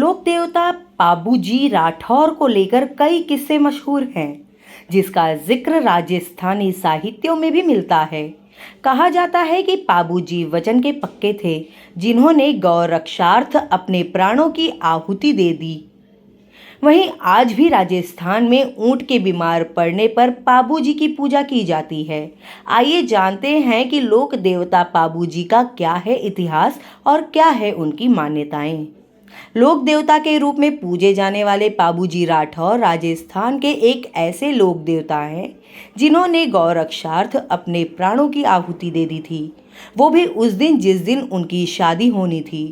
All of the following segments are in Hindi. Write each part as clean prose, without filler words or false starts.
लोक देवता पाबूजी राठौर को लेकर कई किस्से मशहूर हैं, जिसका जिक्र राजस्थानी साहित्यों में भी मिलता है। कहा जाता है कि पाबूजी वचन के पक्के थे, जिन्होंने गौ रक्षार्थ अपने प्राणों की आहुति दे दी। वहीं आज भी राजस्थान में ऊंट के बीमार पड़ने पर पाबूजी की पूजा की जाती है। आइए जानते हैं कि लोक देवता पाबूजी का क्या है इतिहास और क्या है उनकी मान्यताएं। लोक देवता के रूप में पूजे जाने वाले पाबूजी राठौर राजस्थान के एक ऐसे लोक देवता हैं जिन्होंने गौ रक्षार्थ अपने प्राणों की आहुति दे दी थी, वो भी उस दिन जिस दिन उनकी शादी होनी थी।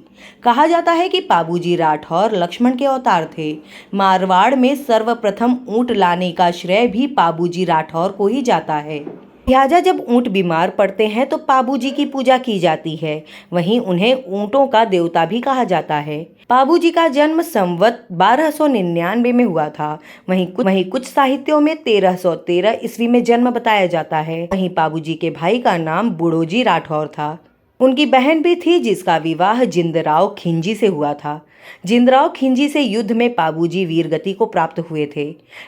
कहा जाता है कि पाबूजी राठौर लक्ष्मण के अवतार थे। मारवाड़ में सर्वप्रथम ऊंट लाने का श्रेय भी पाबूजी राठौर को ही जाता है। लिहाजा जब ऊंट बीमार पड़ते हैं तो पाबूजी की पूजा की जाती है। वहीं उन्हें ऊंटों का देवता भी कहा जाता है। पाबूजी का जन्म संवत 1299 में हुआ था। वहीं कुछ साहित्यों में 1313 ईस्वी में जन्म बताया जाता है। वहीं पाबूजी के भाई का नाम बुड़ोजी राठौर था। उनकी बहन भी थी जिसका विवाह जिंदराव खिंजी से हुआ था। जिंदराव खिंजी से युद्ध में पाबूजी वीरगति को प्राप्त हुए थे।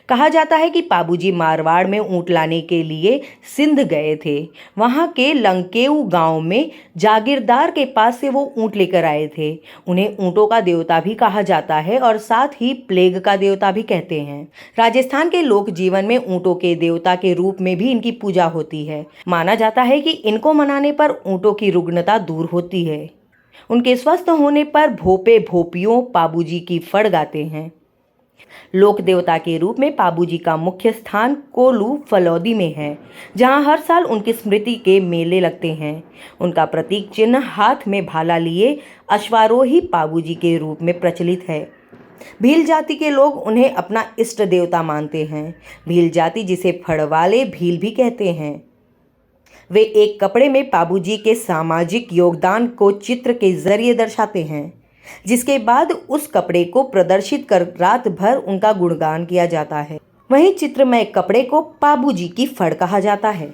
कहा जाता है कि पाबूजी मारवाड़ में ऊंट लाने के लिए सिंध गए थे। वहां के लंकेऊ गांव में जागीरदार के पास से वो ऊंट लेकर आए थे। उन्हें ऊंटों का देवता भी कहा जाता है और साथ ही प्लेग का देवता भी कहते हैं। राजस्थान के लोक जीवन में ऊंटों के देवता के रूप में भी इनकी पूजा होती है। माना जाता है कि इनको मनाने पर ऊंटों की रुग्णता दूर होती है। उनके स्वस्थ होने पर भोपे भोपियों पाबूजी की फड़ गाते हैं। लोक देवता के रूप में पाबूजी का मुख्य स्थान कोलू फलौदी में है, जहां हर साल उनकी स्मृति के मेले लगते हैं। उनका प्रतीक चिन्ह हाथ में भाला लिए अश्वारोही पाबूजी के रूप में प्रचलित है। भील जाति के लोग उन्हें अपना इष्ट देवता मानते हैं। भील जाति जिसे फड़वाले भील भी कहते हैं। वे एक कपड़े में पाबूजी के सामाजिक योगदान को चित्र के जरिए दर्शाते हैं, जिसके बाद उस कपड़े को प्रदर्शित कर रात भर उनका गुणगान किया जाता है। वहीं चित्रमय कपड़े को पाबूजी की फड़ कहा जाता है।